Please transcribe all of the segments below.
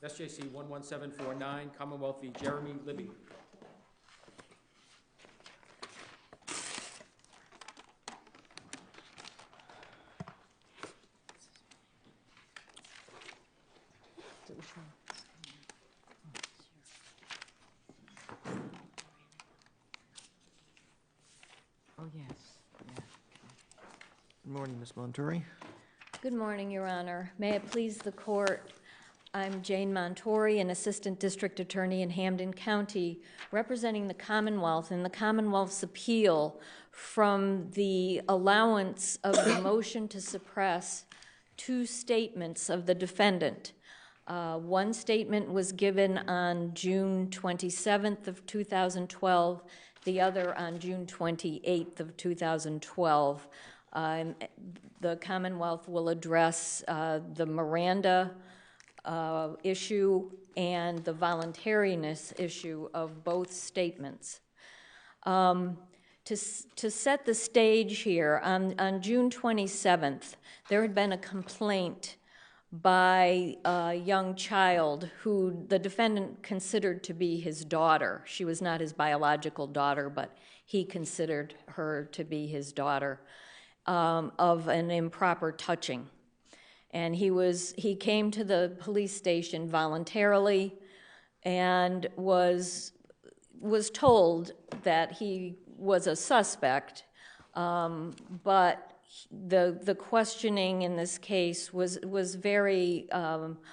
SJC-11749, Commonwealth v. Jeremy Libby. Oh, yes. Yeah. Good morning, Ms. Montori. Good morning, Your Honor. May it please the Court, I'm Jane Montori, an Assistant District Attorney in Hampden County, representing the Commonwealth and the Commonwealth's appeal from the allowance of the motion to suppress two statements of the defendant. One statement was given on June 27th of 2012, the other on June 28th of 2012. The Commonwealth will address the Miranda issue and the voluntariness issue of both statements. To set the stage here, on June 27th, there had been a complaint by a young child who the defendant considered to be his daughter. She was not his biological daughter, but he considered her to be his daughter, of an improper touching. And he came to the police station voluntarily and was told that he was a suspect, but the questioning in this case was very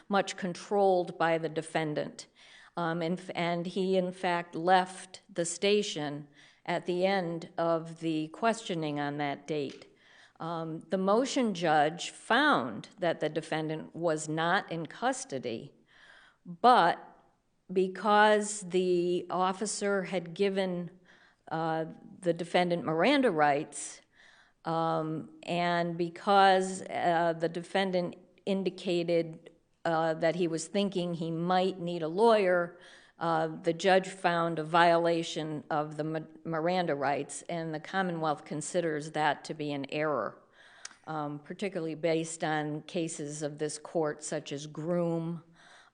much controlled by the defendant, and he in fact left the station at the end of the questioning on that date. The motion judge found that the defendant was not in custody, but because the officer had given the defendant Miranda rights, and because the defendant indicated that he was thinking he might need a lawyer, the judge found a violation of the Miranda rights, and the Commonwealth considers that to be an error, particularly based on cases of this court such as Groom,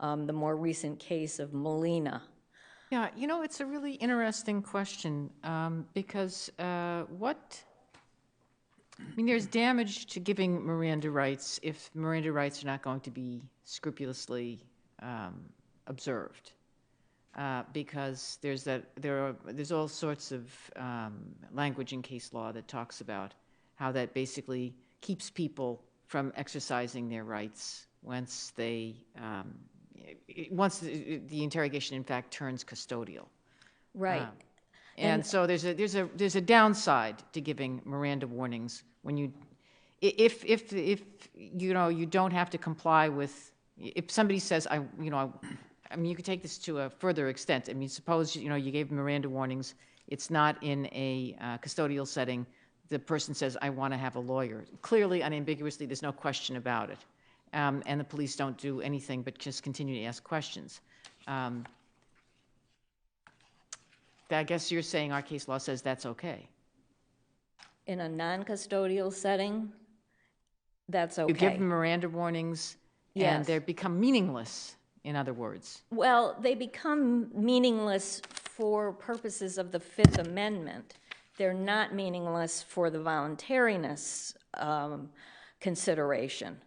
the more recent case of Molina. Yeah, you know, it's a really interesting question because there's damage to giving Miranda rights if Miranda rights are not going to be scrupulously observed. Because there's all sorts of language in case law that talks about how that basically keeps people from exercising their rights once the interrogation in fact turns custodial. Right. And so there's a downside to giving Miranda warnings when if you don't have to comply with, if somebody says you could take this to a further extent. I mean, suppose you gave Miranda warnings. It's not in a custodial setting. The person says, "I want to have a lawyer." Clearly, unambiguously, there's no question about it, and the police don't do anything but just continue to ask questions. I guess you're saying our case law says that's okay. In a non-custodial setting, that's okay. You give them Miranda warnings, yes, and they become meaningless. In other words? Well, they become meaningless for purposes of the Fifth Amendment. They're not meaningless for the voluntariness consideration.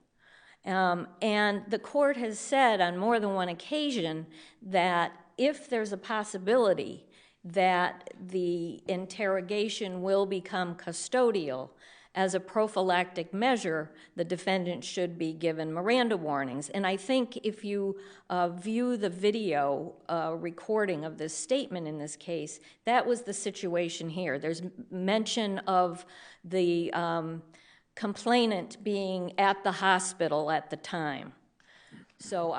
And the court has said on more than one occasion that if there's a possibility that the interrogation will become custodial, as a prophylactic measure, the defendant should be given Miranda warnings. And I think if you view the video recording of this statement in this case, that was the situation here. There's mention of the complainant being at the hospital at the time. So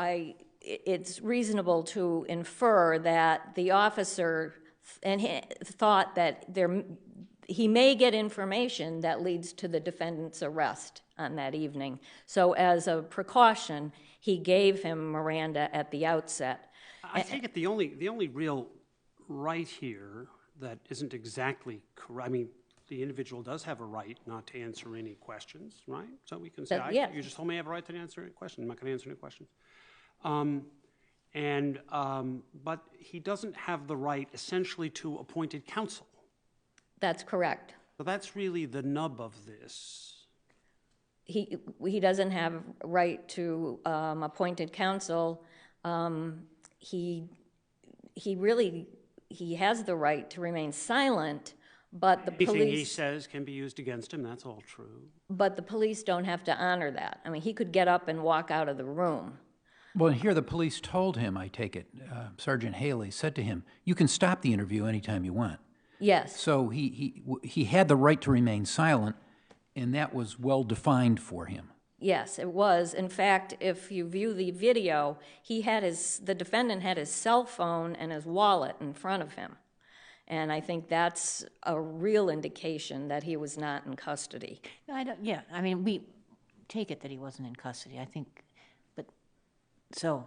it's reasonable to infer that the officer thought that he may get information that leads to the defendant's arrest on that evening. So as a precaution, he gave him Miranda at the outset. I take it the only real right here that isn't exactly correct, I mean, the individual does have a right not to answer any questions, right? So we can say, yes. You just told me I have a right to answer any question. I'm not going to answer any questions. And, but he doesn't have the right essentially to appointed counsel. That's correct. So that's really the nub of this. He doesn't have a right to appointed counsel. He has the right to remain silent, but the Anything he police, says can be used against him, that's all true. but the police don't have to honor that. I mean, he could get up and walk out of the room. Well, here the police told him, I take it, Sergeant Haley said to him, you can stop the interview anytime you want. Yes, So he had the right to remain silent, and that was well defined for him. yes, it was. In fact, if you view the video, the defendant had his cell phone and his wallet in front of him. And I think that's a real indication that he was not in custody. Yeah, I mean, we take it that he wasn't in custody, I think, but, so,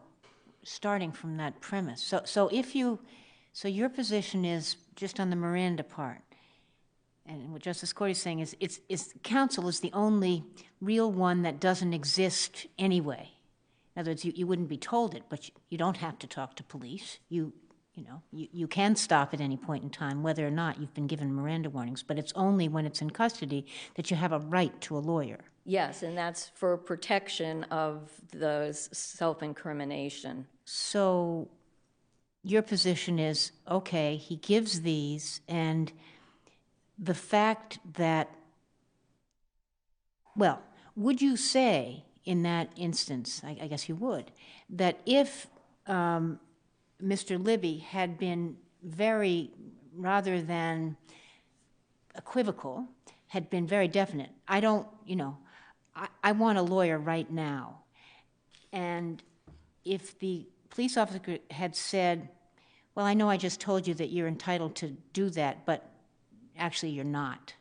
starting from that premise, so your position is, just on the Miranda part, and what Justice Corey is saying is counsel is the only real one that doesn't exist anyway. In other words, you wouldn't be told it, but you don't have to talk to police. You can stop at any point in time, whether or not you've been given Miranda warnings, but it's only when it's in custody that you have a right to a lawyer. Yes, and that's for protection of the self-incrimination. So your position is, okay, he gives these, and the fact that, well, would you say in that instance, I guess you would, that if Mr. Libby had been very, rather than equivocal, had been very definite, I want a lawyer right now, and if the police officer had said, well, I know I just told you that you're entitled to do that, but actually you're not,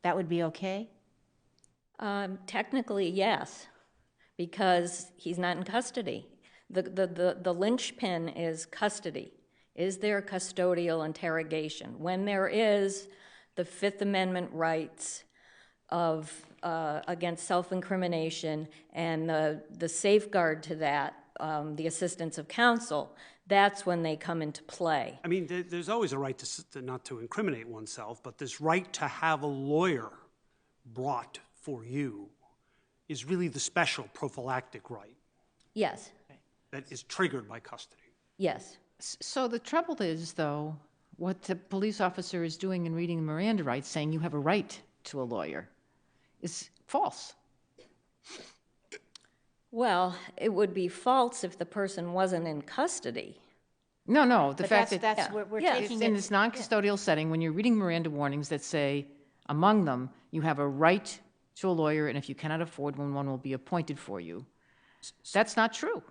that would be okay? Technically, yes, because he's not in custody. The linchpin is custody. Is there custodial interrogation? When there is, the Fifth Amendment rights of against self-incrimination and the safeguard to that, the assistance of counsel, that's when they come into play. I mean, there's always a right to not to incriminate oneself, but this right to have a lawyer brought for you is really the special prophylactic right Yes, that is triggered by custody. yes. So the trouble is, though, what the police officer is doing in reading the Miranda rights, saying you have a right to a lawyer, is false. Well, it would be false if the person wasn't in custody. No, the But fact that that's yeah. we're Yeah. it's taking in it. this non-custodial setting, when you're reading Miranda warnings that say, among them, you have a right to a lawyer, and if you cannot afford one will be appointed for you. That's not true.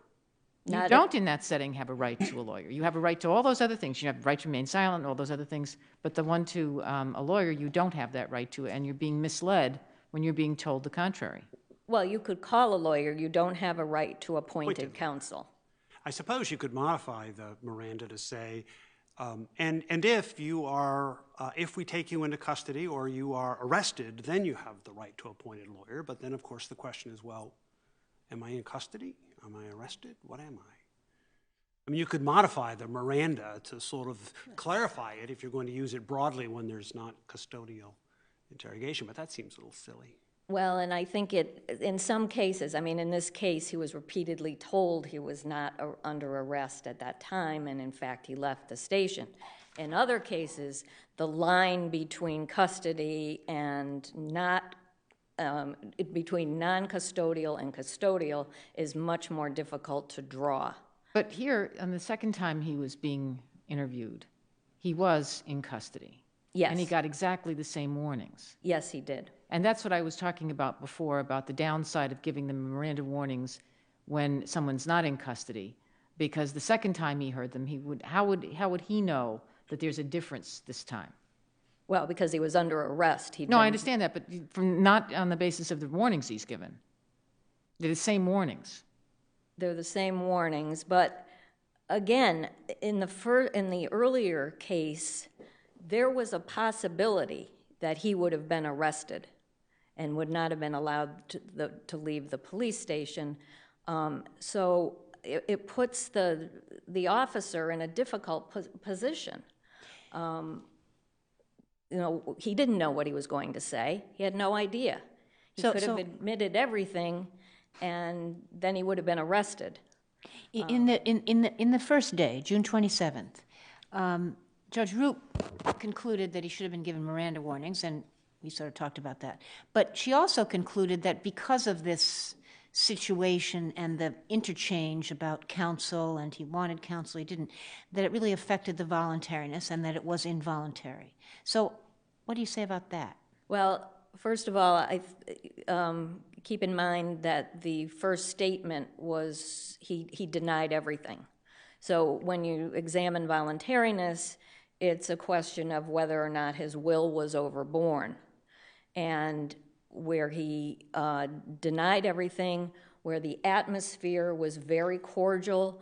You Not- don't, in that setting, have a right to a lawyer. You have a right to all those other things. You have a right to remain silent and all those other things, but the one to a lawyer, you don't have that right to, and you're being misled when you're being told the contrary. Well, you could call a lawyer. You don't have a right to appointed counsel. I suppose you could modify the Miranda to say, and if you are, if we take you into custody or you are arrested, then you have the right to appointed lawyer. But then, of course, the question is, well, am I in custody? Am I arrested? What am I? I mean, you could modify the Miranda to sort of clarify it if you're going to use it broadly when there's not custodial interrogation, but that seems a little silly. Well, and I think in some cases, I mean, in this case, he was repeatedly told he was not under arrest at that time, and in fact, he left the station. In other cases, the line between custody and between non-custodial and custodial is much more difficult to draw. But here, on the second time he was being interviewed, he was in custody. Yes. And he got exactly the same warnings. Yes, he did. And that's what I was talking about before, about the downside of giving them Miranda warnings when someone's not in custody. Because the second time he heard them, how would he know that there's a difference this time? Well, because he was under arrest. No, I understand that, but not on the basis of the warnings he's given. They're the same warnings. They're the same warnings, but again, in the earlier case, there was a possibility that he would have been arrested and would not have been allowed to leave the police station. So it puts the officer in a difficult position. You know, he didn't know what he was going to say. He had no idea. He could have admitted everything, and then he would have been arrested. In the first day, June 27th, Judge Roop concluded that he should have been given Miranda warnings, and we sort of talked about that. But she also concluded that because of this situation and the interchange about counsel, and he wanted counsel, he didn't, that it really affected the voluntariness and that it was involuntary. So what do you say about that? Well, first of all, keep in mind that the first statement was he denied everything. So when you examine voluntariness, it's a question of whether or not his will was overborne. And where he denied everything, where the atmosphere was very cordial,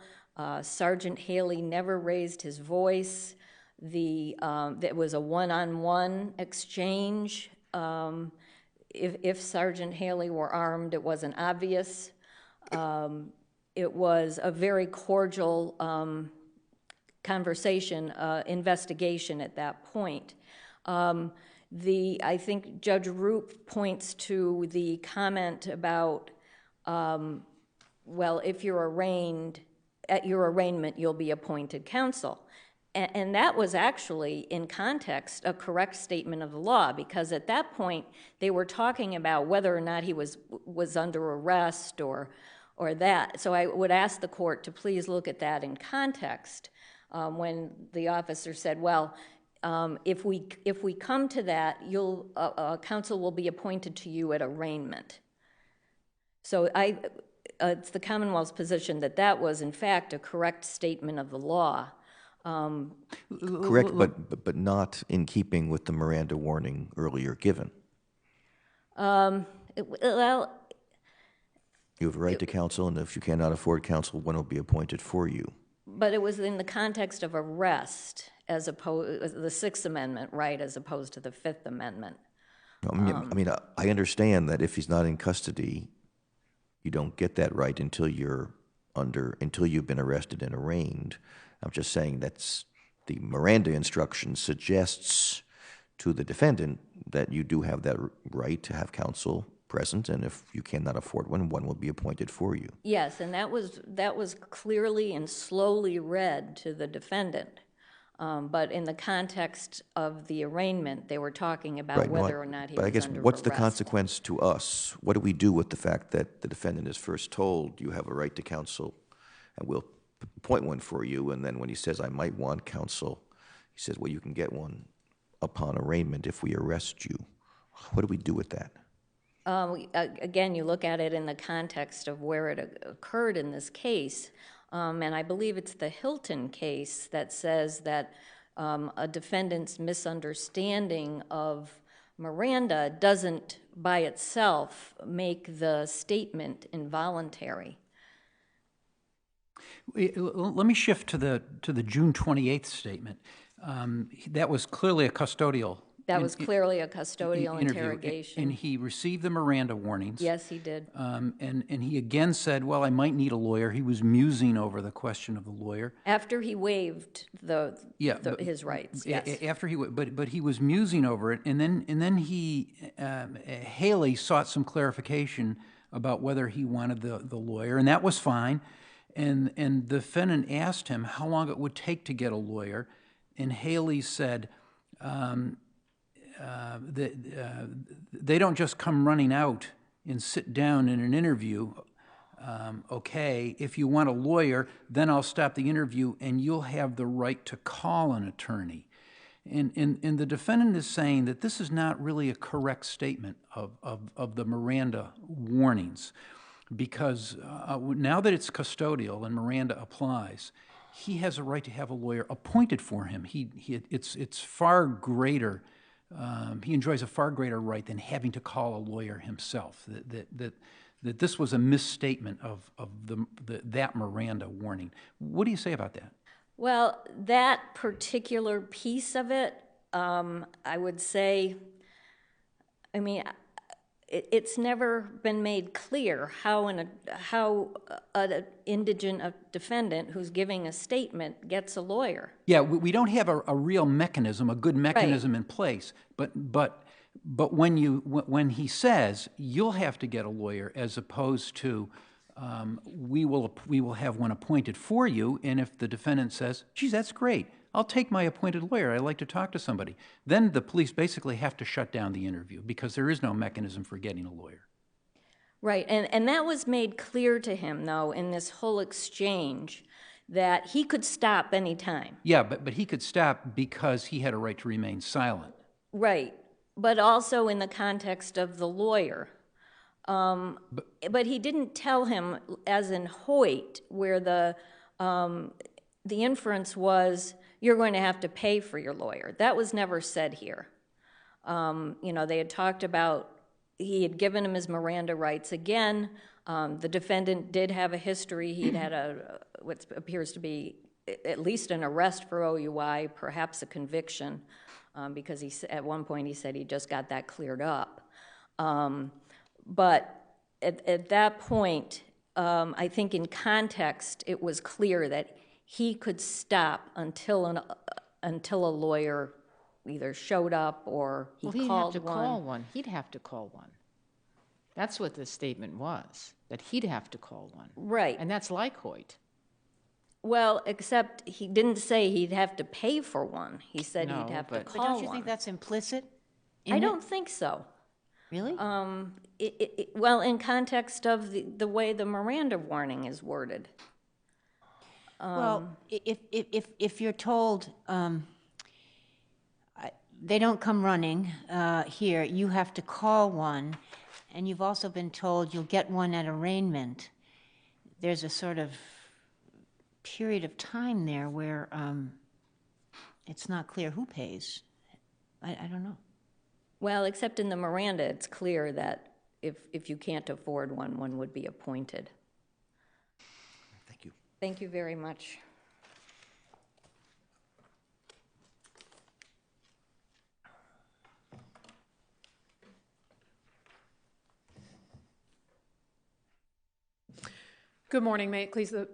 Sergeant Haley never raised his voice. It was a one-on-one exchange. If Sergeant Haley were armed, it wasn't obvious. It was a very cordial conversation, investigation at that point. I think Judge Roop points to the comment about, well, if you're arraigned, at your arraignment, you'll be appointed counsel. And that was actually, in context, a correct statement of the law, because at that point, they were talking about whether or not he was under arrest or that. So I would ask the court to please look at that in context when the officer said, well, if we come to that, counsel will be appointed to you at arraignment. So it's the Commonwealth's position that that was, in fact, a correct statement of the law. Correct, but not in keeping with the Miranda warning earlier given. Well, You have a right to counsel, and if you cannot afford counsel, one will be appointed for you. but it was in the context of arrest, as opposed the Sixth Amendment right, as opposed to the Fifth Amendment. I understand that if he's not in custody, you don't get that right until you've been arrested and arraigned. I'm just saying that's the Miranda instruction suggests to the defendant that you do have that right to have counsel present, and if you cannot afford one, one will be appointed for you. Yes, and that was clearly and slowly read to the defendant. But in the context of the arraignment, they were talking about whether or not he was But I guess under what's the arrest. consequence to us? What do we do with the fact that the defendant is first told you have a right to counsel and we'll appoint one for you, and then when he says, I might want counsel, he says, well, you can get one upon arraignment if we arrest you. What do we do with that? Again, you look at it in the context of where it occurred in this case, and I believe it's the Hilton case that says that a defendant's misunderstanding of Miranda doesn't by itself make the statement involuntary. Let me shift to the June 28th statement. That was clearly a custodial. That was clearly a custodial interrogation. And he received the Miranda warnings. Yes, he did. And he again said, well, I might need a lawyer. He was musing over the question of the lawyer. After he waived his rights, yes. But he was musing over it, and then Haley sought some clarification about whether he wanted the lawyer, and that was fine. And the defendant asked him how long it would take to get a lawyer, and Haley said, they don't just come running out and sit down in an interview. Okay, if you want a lawyer, then I'll stop the interview and you'll have the right to call an attorney. And the defendant is saying that this is not really a correct statement of the Miranda warnings, because now that it's custodial and Miranda applies, he has a right to have a lawyer appointed for him. It's far greater. He enjoys a far greater right than having to call a lawyer himself. That this was a misstatement of that Miranda warning. What do you say about that? Well, that particular piece of it, I would say, it's never been made clear how an indigent defendant who's giving a statement gets a lawyer. Yeah, we don't have a real mechanism, a good mechanism in place. But when he says you'll have to get a lawyer, as opposed to we will have one appointed for you, and if the defendant says, "Geez, that's great, I'll take my appointed lawyer. I'd like to talk to somebody," then the police basically have to shut down the interview because there is no mechanism for getting a lawyer. Right, and that was made clear to him, though, in this whole exchange, that he could stop any time. Yeah, but he could stop because he had a right to remain silent. Right, but also in the context of the lawyer. But he didn't tell him, as in Hoyt, where the inference was, you're going to have to pay for your lawyer. That was never said here. They had talked about, he had given him his Miranda rights again. The defendant did have a history. He'd had what appears to be at least an arrest for OUI, perhaps a conviction, because at one point he said he just got that cleared up. But at that point, I think in context, it was clear that he could stop until a lawyer either showed up or he called one. He'd have to call one. He'd have to call one. That's what the statement was, that he'd have to call one. Right. And that's like Hoyt. Well, except he didn't say he'd have to pay for one. He said he'd have to call one. But don't you think that's implicit? I don't think so. Really? Well, in context of the way the Miranda warning is worded. Well, if you're told they don't come running here, you have to call one, and you've also been told you'll get one at arraignment, there's a sort of period of time there where it's not clear who pays. I don't know. Well, except in the Miranda, it's clear that if you can't afford one, one would be appointed. Thank you. Thank you very much. Good morning. May it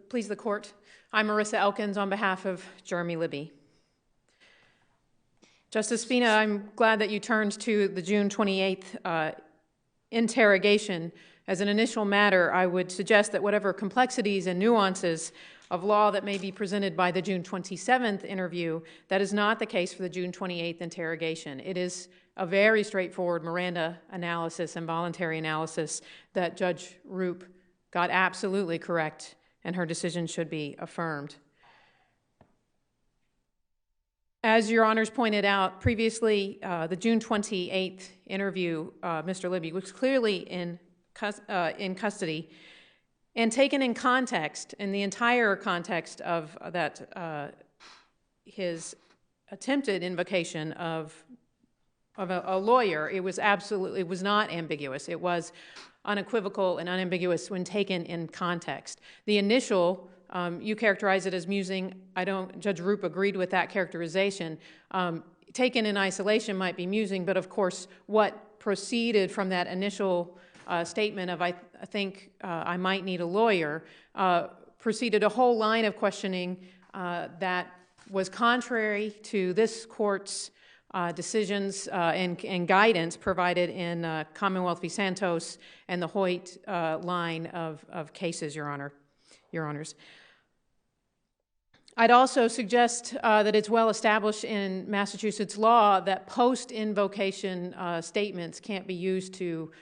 please the court. I'm Marissa Elkins on behalf of Jeremy Libby. Justice Spina, I'm glad that you turned to the June 28th interrogation. As an initial matter, I would suggest that whatever complexities and nuances of law that may be presented by the June 27th interview, that is not the case for the June 28th interrogation. It is a very straightforward Miranda analysis and voluntary analysis that Judge Roop got absolutely correct, and her decision should be affirmed. As Your Honors pointed out previously, the June 28th interview, Mr. Libby was clearly in custody and taken in context, in the entire context of that his attempted invocation of a lawyer. It was not ambiguous. It was unequivocal and unambiguous when taken in context. The initial, you characterize it as musing. Judge Roop agreed with that characterization. Taken in isolation might be musing, but of course what proceeded from that initial statement of I think I might need a lawyer proceeded a whole line of questioning that was contrary to this court's decisions and guidance provided in Commonwealth v. Santos and the Hoyt line of cases, Your Honors. I'd also suggest that it's well established in Massachusetts law that post-invocation statements can't be used to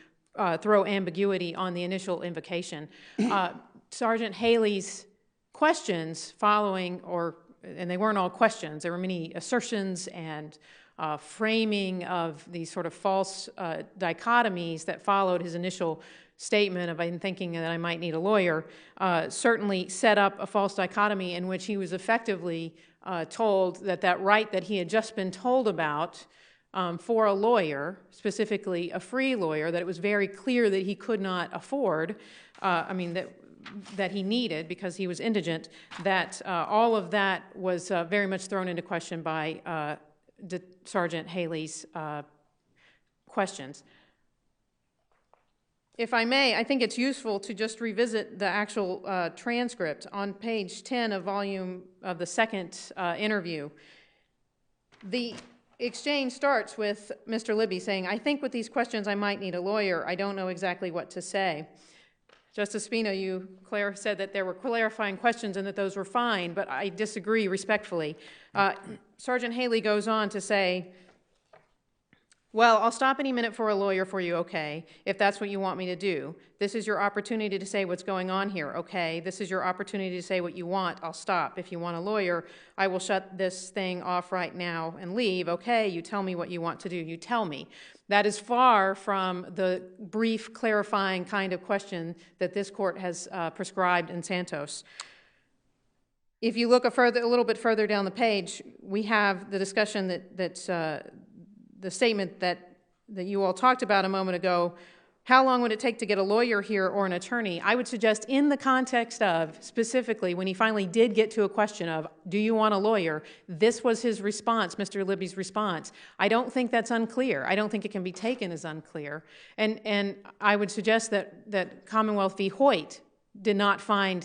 throw ambiguity on the initial invocation. Sergeant Haley's questions following, and they weren't all questions, there were many assertions and framing of these sort of false dichotomies that followed his initial statement of I'm thinking that I might need a lawyer, certainly set up a false dichotomy in which he was effectively told that right that he had just been told about for a lawyer, specifically a free lawyer, that it was very clear that he could not afford, that he needed because he was indigent, that all of that was very much thrown into question by Sergeant Haley's questions. if I may, I think it's useful to just revisit the actual transcript on page 10 of the second interview. The exchange starts with Mr. Libby saying, "I think with these questions I might need a lawyer. I don't know exactly what to say." Justice Spina, you said that there were clarifying questions and that those were fine, but I disagree respectfully. Sergeant Haley goes on to say, "Well, I'll stop any minute for a lawyer for you, okay, if that's what you want me to do. This is your opportunity to say what's going on here, okay? This is your opportunity to say what you want. I'll stop. If you want a lawyer, I will shut this thing off right now and leave. Okay, you tell me what you want to do. You tell me." That is far from the brief, clarifying kind of question that this court has prescribed in Santos. If you look a little bit further down the page, we have the discussion the statement that you all talked about a moment ago. How long would it take to get a lawyer here or an attorney? I would suggest in the context of, specifically, when he finally did get to a question of, do you want a lawyer, this was his response, Mr. Libby's response. I don't think that's unclear. I don't think it can be taken as unclear. And I would suggest that Commonwealth v. Hoyt did not find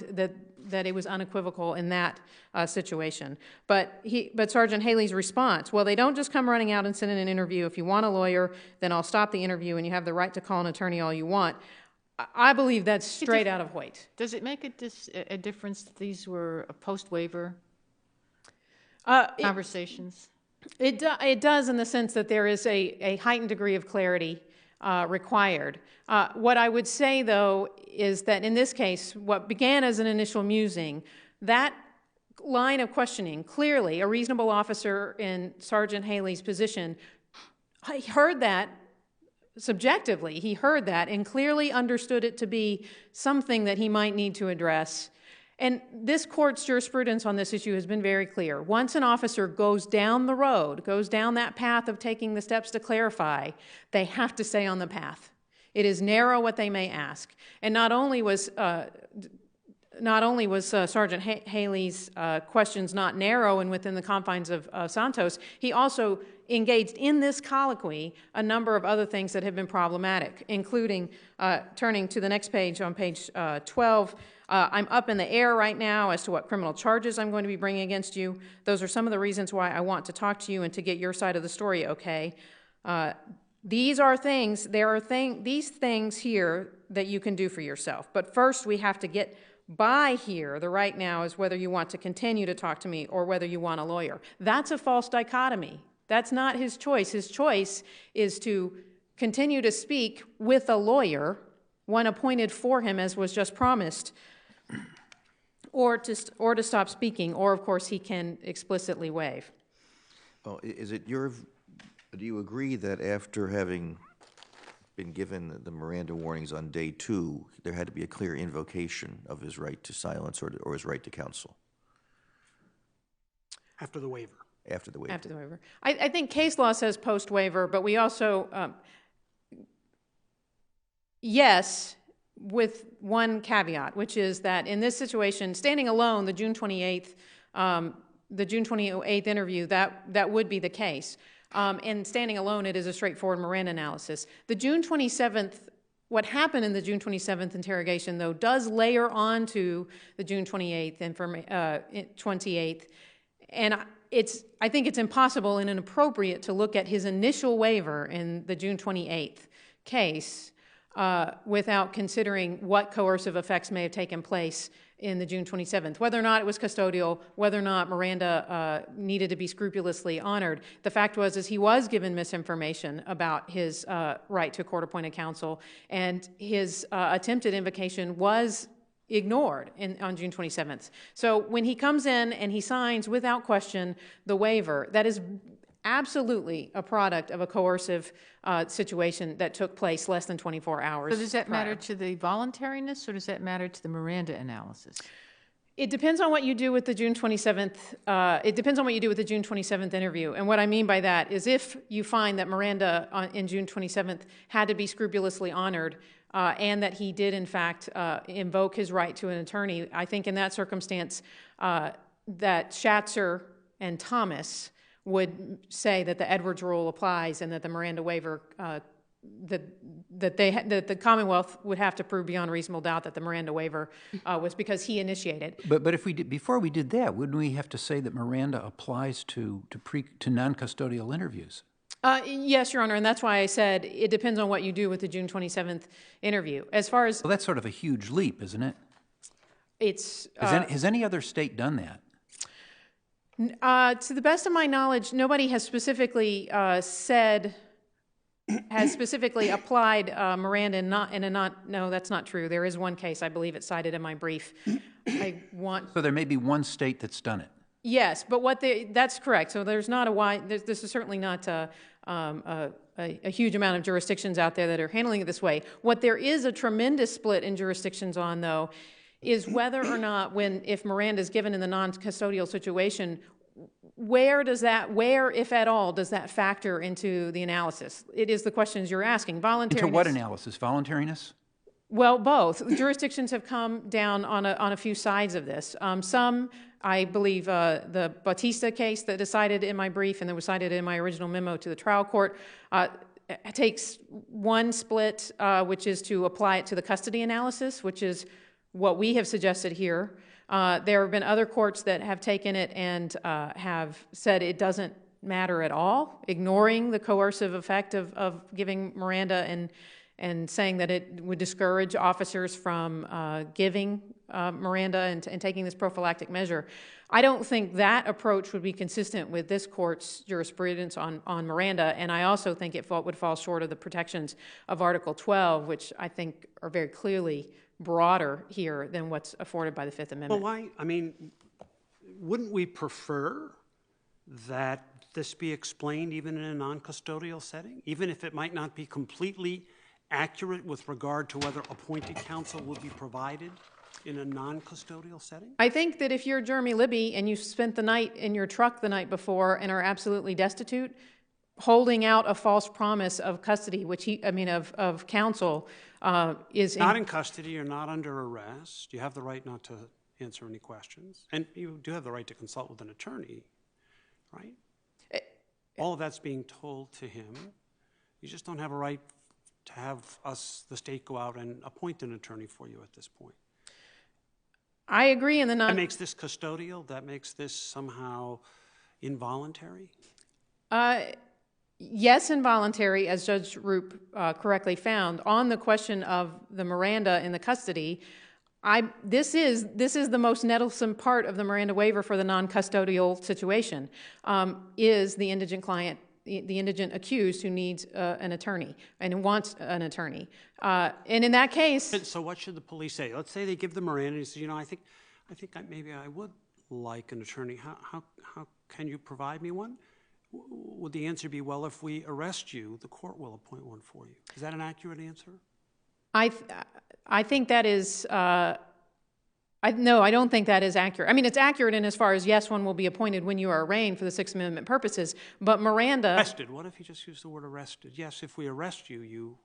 that it was unequivocal in that situation. But Sergeant Haley's response, well, they don't just come running out and sit in an interview. If you want a lawyer, then I'll stop the interview and you have the right to call an attorney all you want. I believe that's straight out of Hoyt. Does it make a difference that these were post-waiver conversations? It does in the sense that there is a heightened degree of clarity required. What I would say, though, is that in this case, what began as an initial musing, that line of questioning, clearly a reasonable officer in Sergeant Haley's position, he heard that subjectively. He heard that and clearly understood it to be something that he might need to address. And this court's jurisprudence on this issue has been very clear. Once an officer goes down the road, goes down that path of taking the steps to clarify, they have to stay on the path. It is narrow what they may ask. And not only was Sergeant Haley's questions not narrow and within the confines of Santos, he also engaged in this colloquy a number of other things that have been problematic, including, turning to the next page on page 12, I'm up in the air right now as to what criminal charges I'm going to be bringing against you. Those are some of the reasons why I want to talk to you and to get your side of the story, okay? These are things, these things here that you can do for yourself. But first we have to get by here. The right now is whether you want to continue to talk to me or whether you want a lawyer. That's a false dichotomy. That's not his choice. His choice is to continue to speak with a lawyer, one appointed for him as was just promised, or to stop speaking, or of course he can explicitly waive. Well, do you agree that after having been given the Miranda warnings on day 2, there had to be a clear invocation of his right to silence or his right to counsel? After the waiver. After the waiver. After the waiver. I think case law says post-waiver, but we also, yes, with one caveat, which is that in this situation, standing alone, the June 28th interview, that would be the case. And standing alone, it is a straightforward Miranda analysis. The June 27th, what happened in the June 27th interrogation, though, does layer onto the June 28th, 28th, and I think it's impossible and inappropriate to look at his initial waiver in the June 28th case without considering what coercive effects may have taken place in the June 27th, whether or not it was custodial, whether or not Miranda needed to be scrupulously honored. The fact was he was given misinformation about his right to court-appointed counsel, and his attempted invocation was ignored on June 27th. So when he comes in and he signs without question the waiver, that is absolutely a product of a coercive situation that took place less than 24 hours. So does that matter to the voluntariness, or does that matter to the Miranda analysis? It depends on what you do with the June 27th. It depends on what you do with the June 27th interview. And what I mean by that is if you find that Miranda in June 27th had to be scrupulously honored and that he did, in fact, invoke his right to an attorney, I think in that circumstance that Schatzer and Thomas would say that the Edwards rule applies and that the Miranda waiver that the Commonwealth would have to prove beyond reasonable doubt that the Miranda waiver was because he initiated. But if we did, before we did that, wouldn't we have to say that Miranda applies to non-custodial interviews? Yes, Your Honor, and that's why I said it depends on what you do with the June 27th interview. As far as Well, that's sort of a huge leap, isn't it? it's Has any other state done that? to the best of my knowledge, nobody has specifically specifically applied Miranda no, that's not true. There is one case, I believe it's cited in my brief. So there may be one state that's done it. Yes, but that's correct. So there's not this is certainly not a huge amount of jurisdictions out there that are handling it this way. What there is a tremendous split in jurisdictions on, though, is whether or not if Miranda is given in the non-custodial situation, where, if at all, does that factor into the analysis? It is the questions you're asking. Voluntariness. Into what analysis? Voluntariness? Well, both. Jurisdictions have come down on a few sides of this. Some, I believe, the Bautista case that decided in my brief and that was cited in my original memo to the trial court, takes one split, which is to apply it to the custody analysis, which is what we have suggested here. There have been other courts that have taken it and have said it doesn't matter at all, ignoring the coercive effect of giving Miranda and saying that it would discourage officers from giving Miranda and taking this prophylactic measure. I don't think that approach would be consistent with this court's jurisprudence on Miranda, and I also think it would fall short of the protections of Article 12, which I think are very clearly broader here than what's afforded by the Fifth Amendment. Well, wouldn't we prefer that this be explained even in a non-custodial setting, even if it might not be completely accurate with regard to whether appointed counsel would be provided in a non-custodial setting? I think that if you're Jeremy Libby and you spent the night in your truck the night before and are absolutely destitute, holding out a false promise of custody, of counsel, is not in custody. You're not under arrest. You have the right not to answer any questions, and you do have the right to consult with an attorney, right? All of that's being told to him. You just don't have a right to have the state, go out and appoint an attorney for you at this point. I agree in the That makes this custodial? That makes this somehow involuntary? Yes, involuntary, as Judge Roop correctly found. On the question of the Miranda in the custody, this is the most nettlesome part of the Miranda waiver for the non-custodial situation, is the indigent client, the indigent accused who needs an attorney and wants an attorney. And in that case... So what should the police say? Let's say they give the Miranda and he says, I think maybe I would like an attorney. How can you provide me one? Would the answer be, well, if we arrest you, the court will appoint one for you? Is that an accurate answer? I think that is... No, I don't think that is accurate. It's accurate in as far as, yes, one will be appointed when you are arraigned for the Sixth Amendment purposes, but Miranda... Arrested. What if you just use the word arrested? Yes, if we arrest you, you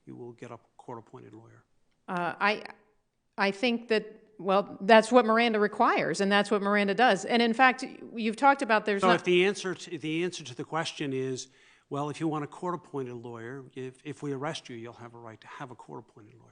will get a court-appointed lawyer. I think that, well, that's what Miranda requires, and that's what Miranda does. And in fact, you've talked about there's if the answer to the question is, well, if you want a court-appointed lawyer, if we arrest you, you'll have a right to have a court-appointed lawyer.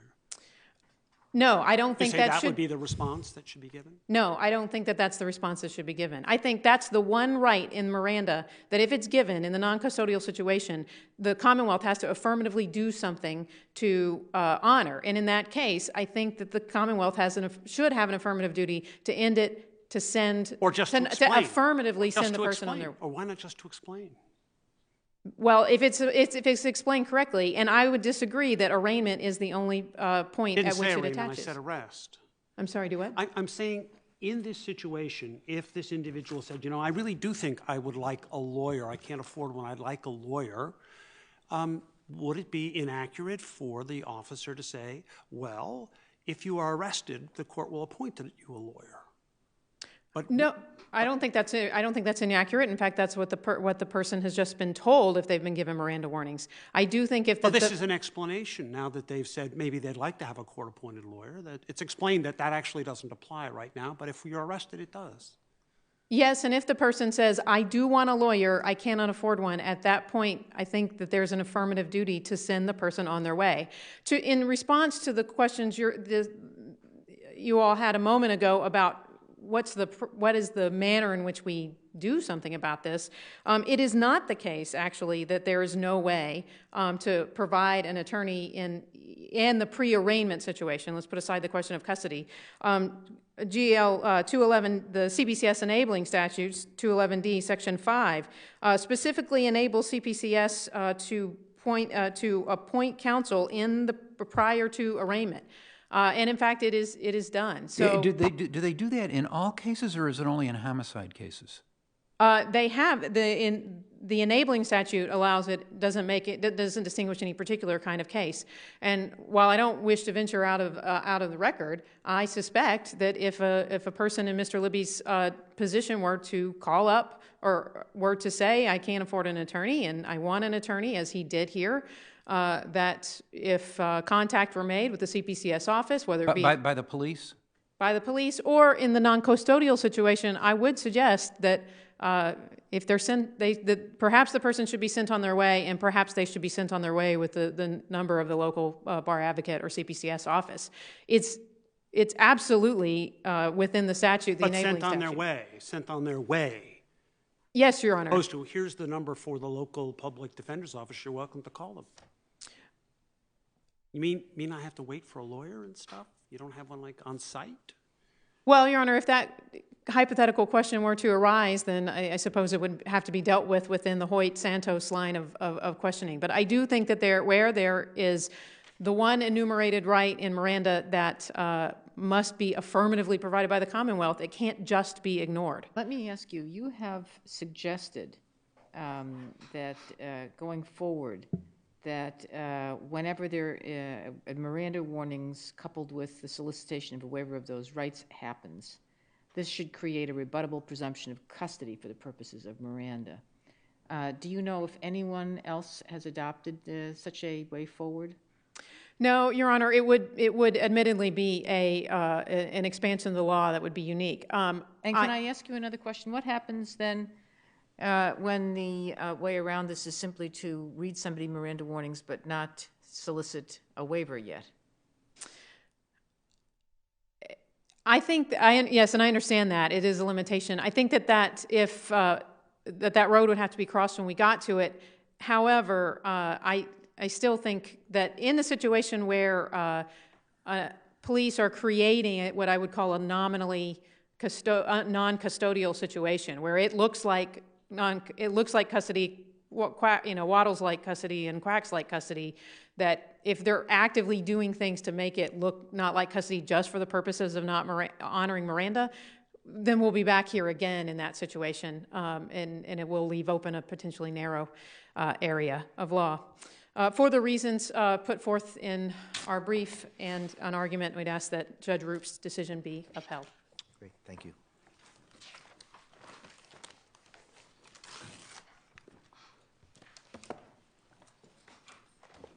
No, I don't think that would be the response that should be given? No, I don't think that that's the response that should be given. I think that's the one right in Miranda that if it's given in the non-custodial situation, the Commonwealth has to affirmatively do something to honor. And in that case, I think that the Commonwealth should have an affirmative duty to end it, to send... Or just to explain. To affirmatively send the person on their... Or why not just to explain? Well, if it's explained correctly, and I would disagree that arraignment is the only point at which it attaches. I said arrest. I'm sorry, do what? I'm saying in this situation, if this individual said, I really do think I would like a lawyer, I can't afford one, I'd like a lawyer, would it be inaccurate for the officer to say, well, if you are arrested, the court will appoint you a lawyer? But no, I don't think that's inaccurate. In fact, that's what the person has just been told if they've been given Miranda warnings. I do think if this is an explanation now that they've said maybe they'd like to have a court-appointed lawyer. That it's explained that actually doesn't apply right now, but if you're arrested, it does. Yes, and if the person says, I do want a lawyer, I cannot afford one, at that point, I think that there's an affirmative duty to send the person on their way. In response to the questions you all had a moment ago about what is the manner in which we do something about this, it is not the case, actually, that there is no way to provide an attorney in the pre-arraignment situation. Let's put aside the question of custody. GL 211, the CPCS enabling statutes, 211D, Section 5, specifically enables CPCS to appoint counsel prior to arraignment. And in fact, it is done. So do they do that in all cases, or is it only in homicide cases? They have the enabling statute allows it doesn't distinguish any particular kind of case. And while I don't wish to venture out of the record, I suspect that if a person in Mr. Libby's position were to call up or were to say, I can't afford an attorney and I want an attorney, as he did here, that if contact were made with the CPCS office, whether it be by the police, or in the non-custodial situation, I would suggest that if they're perhaps the person should be sent on their way, and perhaps they should be sent on their way with the number of the local bar advocate or CPCS office. It's absolutely within the statute, the enabling statute. Sent on their way. Yes, Your Honor. Opposed to, here's the number for the local public defender's office, you're welcome to call them. You mean I have to wait for a lawyer and stuff? You don't have one like on site? Well, Your Honor, if that hypothetical question were to arise, then I suppose it would have to be dealt with within the Hoyt-Santos line of questioning. But I do think that where there is the one enumerated right in Miranda that must be affirmatively provided by the Commonwealth, it can't just be ignored. Let me ask you, you have suggested that going forward, that whenever there Miranda warnings coupled with the solicitation of a waiver of those rights happens, this should create a rebuttable presumption of custody for the purposes of Miranda. Do you know if anyone else has adopted such a way forward? No, Your Honor. It would admittedly be an expansion of the law that would be unique. And can I ask you another question? What happens then when the way around this is simply to read somebody Miranda warnings but not solicit a waiver yet? I think, yes, and I understand that. It is a limitation. I think that if that road would have to be crossed when we got to it. However, I still think that in the situation where police are creating what I would call a nominally non-custodial situation, where it looks like custody, waddles like custody and quacks like custody, that if they're actively doing things to make it look not like custody just for the purposes of not honoring Miranda, then we'll be back here again in that situation, and it will leave open a potentially narrow area of law. For the reasons put forth in our brief and an argument, we'd ask that Judge Roop's decision be upheld. Great, thank you.